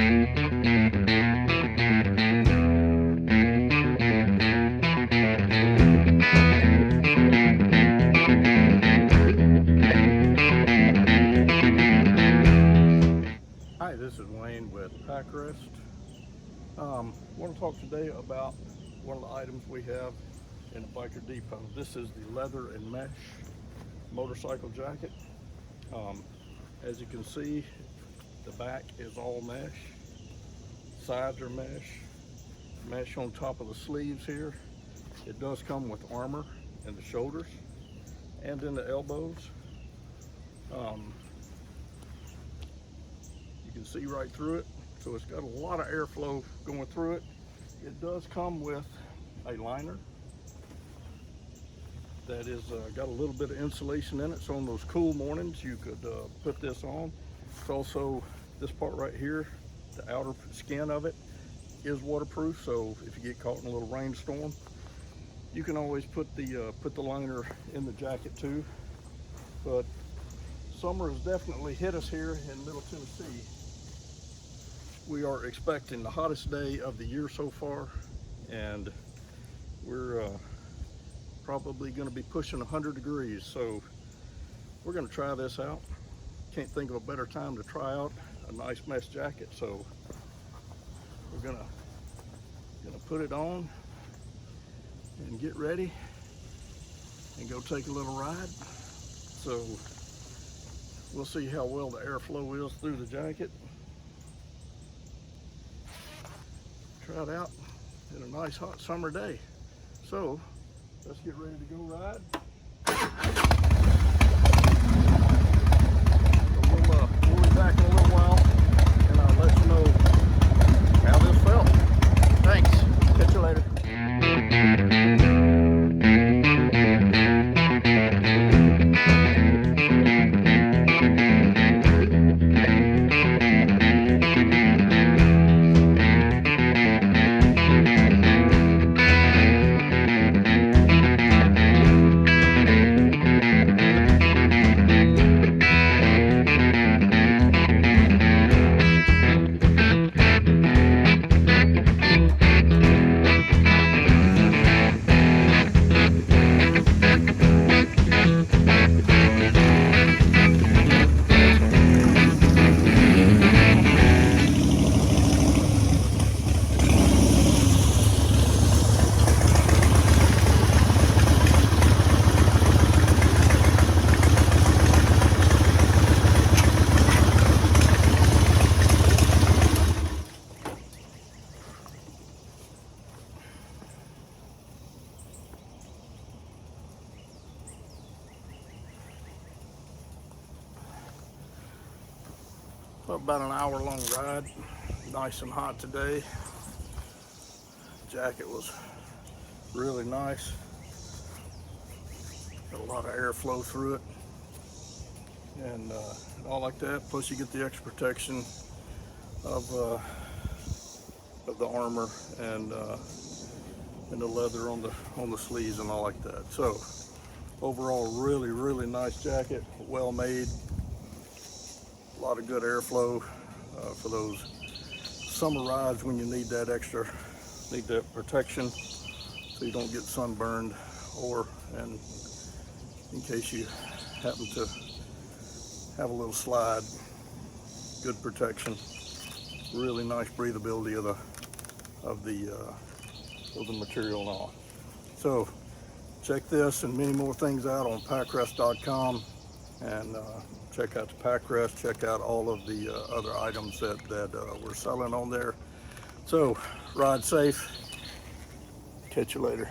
Hi, this is Wayne with Packrest. I want to talk today about one of the items we have in the Biker Depot. This is the leather and mesh motorcycle jacket. As you can see, the back is all mesh, sides are mesh on top of the sleeves here. It does come with armor in the shoulders and in the elbows. You can see right through it, so it's got a lot of airflow going through it. It does come with a liner that is got a little bit of insulation in it, so on those cool mornings you could put this on. It's also, this part right here, the outer skin of it is waterproof, so if you get caught in a little rainstorm, you can always put the liner in the jacket too. But summer has definitely hit us here in Middle Tennessee. We are expecting the hottest day of the year so far, and we're probably going to be pushing 100 degrees. So we're going to try this out. Can't think of a better time to try out a nice mesh jacket. So we're gonna put it on and get ready and go take a little ride. So we'll see how well the airflow is through the jacket. Try it out in a nice hot summer day. So let's get ready to go ride. We'll be back in a little while and I'll let you know how this felt. Thanks. Catch you later. About an hour-long ride. Nice and hot today. Jacket was really nice. Got a lot of airflow through it, and all like that. Plus, you get the extra protection of the armor and the leather on the sleeves and all like that. So overall, really nice jacket. Well made. A lot of good airflow for those summer rides when you need that protection so you don't get sunburned, or and in case you happen to have a little slide. Good protection. Really nice breathability of the material and all. So check this and many more things out on packrest.com, and check out the Packrest, check out all of the other items that we're selling on there. So ride safe. Catch you later.